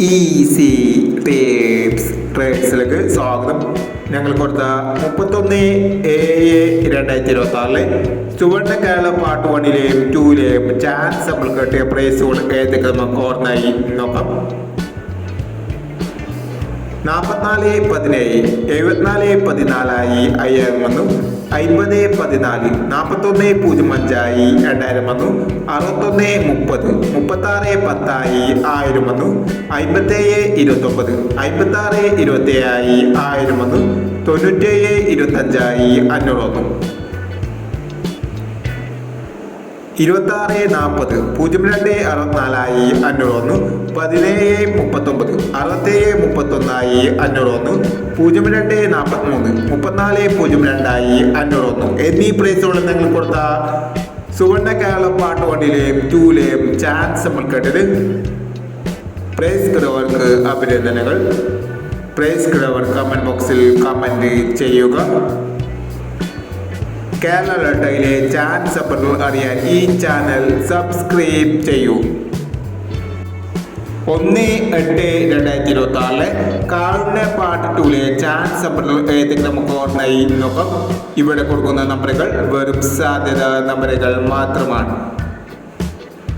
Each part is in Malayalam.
ഈസി ട്രേഡ്സിലേക്ക് സ്വാഗതം. ഞങ്ങൾ കൊടുത്ത 31/7/2026 ചുവന്ന കേരള പാർട്ട് 1ലെയും 2ലെയും ചാൻസ് നമ്മൾ കിട്ടിയ പ്രൈസുകൾ ഏതൊക്കെ നമുക്ക് ഓർമ്മയായി നോക്കാം. 44-17 74-14 5000 വന്നു. 50-14 41-05 2000 വന്നു. 61-30 36-10 1000 വന്നു. 57-29 56-27 1000 വന്നു. 97-25 500 വന്നു. 26-40 02-64 500 വന്നു. 17-39 67-31 500 വന്നു. 02-43 34-02 500 വന്നു എന്നീ പ്രൈസുകൾ നിങ്ങൾ കൊടുത്ത സുവർണ്ണ കേരള പാർട്ട് 1ലെയും 2ലെയും ചാൻസ് നമ്മൾ കേട്ടത്. പ്രൈസ് കിടവർക്ക് അഭിനന്ദനങ്ങൾ. പ്രൈസ് കിടവർ കമന്റ് ബോക്സിൽ കമന്റ് ചെയ്യുക. കേരള ലോട്ടറിയിലെ ചാൻസ് അപ്പോൾ അറിയാൻ ഈ ചാനൽ സബ്സ്ക്രൈബ് ചെയ്യൂ. 1/8/2026 കാരുണ്യ പാർട്ട് 2ലെ ചാൻസ് അപ്പോൾ ഏതൊക്കെ നമുക്ക് ഓർമ്മയായി നോക്കാം. ഇവിടെ കൊടുക്കുന്ന നമ്പറുകൾ വെറും സാധ്യത നമ്പറുകൾ മാത്രമാണ്.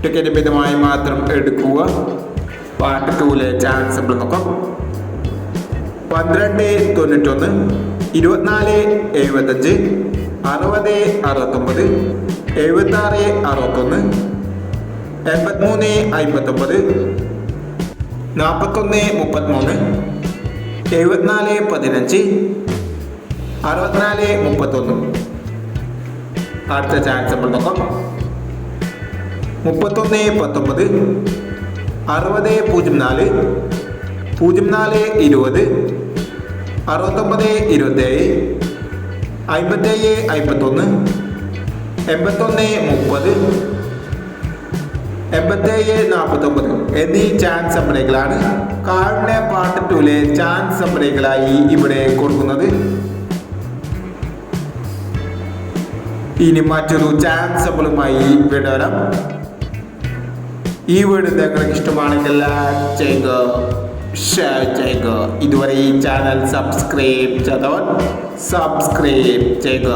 ടിക്കറ്റ് മിതമായി മാത്രം എടുക്കുക. പാർട്ട് 2ലെ ചാൻസ് അപ്പോൾ നോക്കാം. 12-91 24-75 60-69 76-61 83-59 41-33 74-15 64-31. അടുത്ത ചാൻസ് നമ്മൾ നോക്കാം. 31-19 60-04 04-20 69-27 57-51 81-30 87-49 എന്നീ ചാൻസ് നമ്പറുകളാണ് കാരുണ്യ പാർട്ട് 2ലെ ചാൻസ് നമ്പറുകളായി ഇവിടെ കൊടുക്കുന്നത്. ഇനി മറ്റൊരു ചാൻസ് നമ്പറുമായി വിടാം. ഈ വീഡിയോ നിങ്ങൾക്ക് ഇഷ്ടമാണെങ്കിൽ ലൈക്ക് ചെയ്യുക, ഷെയർ ചെയ്യുക. ഇതുവരെ ഈ ചാനൽ സബ്സ്ക്രൈബ് ചെയ്തവർ സബ്സ്ക്രൈബ് ചെയ്യുക.